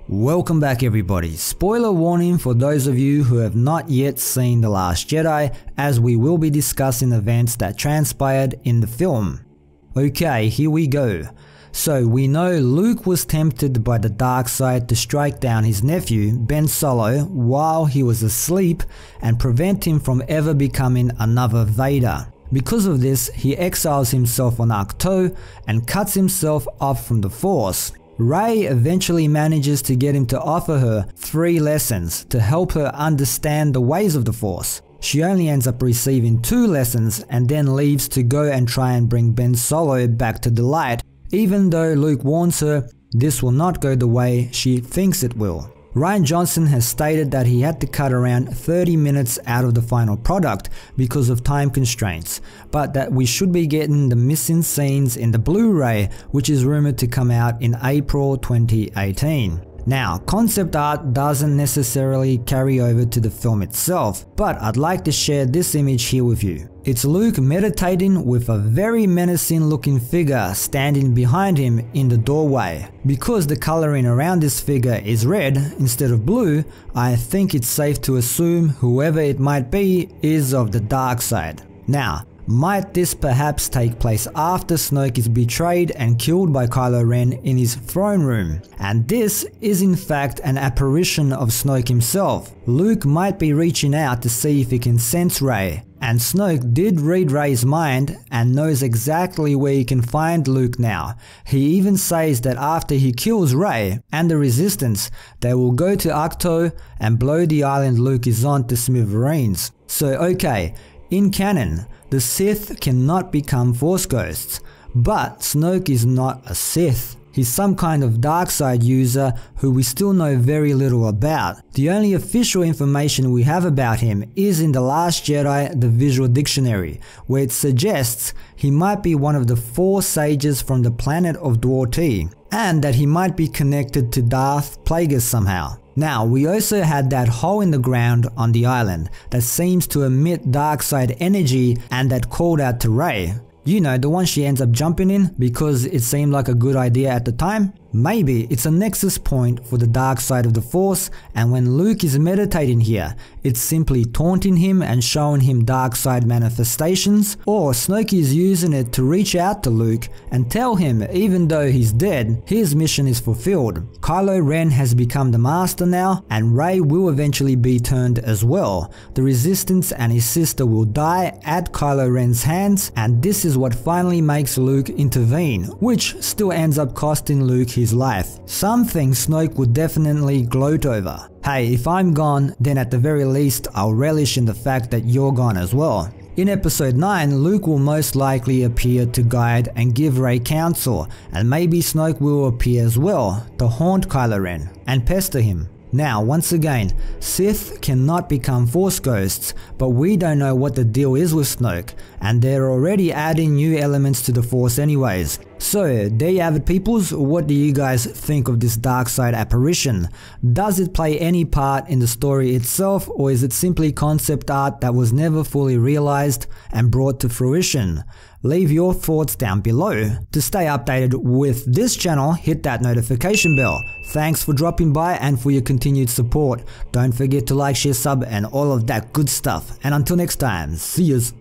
Welcome back everybody. Spoiler warning for those of you who have not yet seen The Last Jedi, as we will be discussing events that transpired in the film. Okay, here we go. So we know Luke was tempted by the dark side to strike down his nephew, Ben Solo, while he was asleep and prevent him from ever becoming another Vader. Because of this, he exiles himself on Ahch-to and cuts himself off from the Force. Rey eventually manages to get him to offer her 3 lessons to help her understand the ways of the Force. She only ends up receiving 2 lessons and then leaves to go and try and bring Ben Solo back to the light, even though Luke warns her this will not go the way she thinks it will. Rian Johnson has stated that he had to cut around 30 minutes out of the final product because of time constraints, but that we should be getting the missing scenes in the Blu-ray, which is rumored to come out in April 2018. Now, concept art doesn't necessarily carry over to the film itself, but I'd like to share this image here with you. It's Luke meditating with a very menacing looking figure standing behind him in the doorway. Because the coloring around this figure is red instead of blue, I think it's safe to assume whoever it might be is of the dark side. Now, might this perhaps take place after Snoke is betrayed and killed by Kylo Ren in his throne room? And this is in fact an apparition of Snoke himself. Luke might be reaching out to see if he can sense Rey, and Snoke did read Rey's mind and knows exactly where he can find Luke now. He even says that after he kills Rey and the Resistance, they will go to Ahch-to and blow the island Luke is on to smithereens. So okay, in canon, the Sith cannot become Force ghosts, but Snoke is not a Sith. He's some kind of dark side user who we still know very little about. The only official information we have about him is in The Last Jedi, the visual dictionary, where it suggests he might be one of the 4 sages from the planet of Dwarti, and that he might be connected to Darth Plagueis somehow. Now, we also had that hole in the ground on the island that seems to emit dark side energy and that called out to Rey. You know, the one she ends up jumping in because it seemed like a good idea at the time? Maybe it's a nexus point for the dark side of the Force, and when Luke is meditating here, it's simply taunting him and showing him dark side manifestations, or Snoke is using it to reach out to Luke and tell him even though he's dead, his mission is fulfilled. Kylo Ren has become the master now, and Rey will eventually be turned as well. The Resistance and his sister will die at Kylo Ren's hands, and this is what finally makes Luke intervene, which still ends up costing Luke his life. Something Snoke would definitely gloat over. Hey, if I'm gone, then at the very least I'll relish in the fact that you're gone as well. In episode 9, Luke will most likely appear to guide and give Rey counsel, and maybe Snoke will appear as well to haunt Kylo Ren and pester him. Now, once again, Sith cannot become Force ghosts, but we don't know what the deal is with Snoke, and they're already adding new elements to the Force anyways. So, there you have it peoples, what do you guys think of this dark side apparition? Does it play any part in the story itself, or is it simply concept art that was never fully realized and brought to fruition? Leave your thoughts down below. To stay updated with this channel, hit that notification bell. Thanks for dropping by and for your continued support. Don't forget to like, share, sub and all of that good stuff. And until next time, see yous.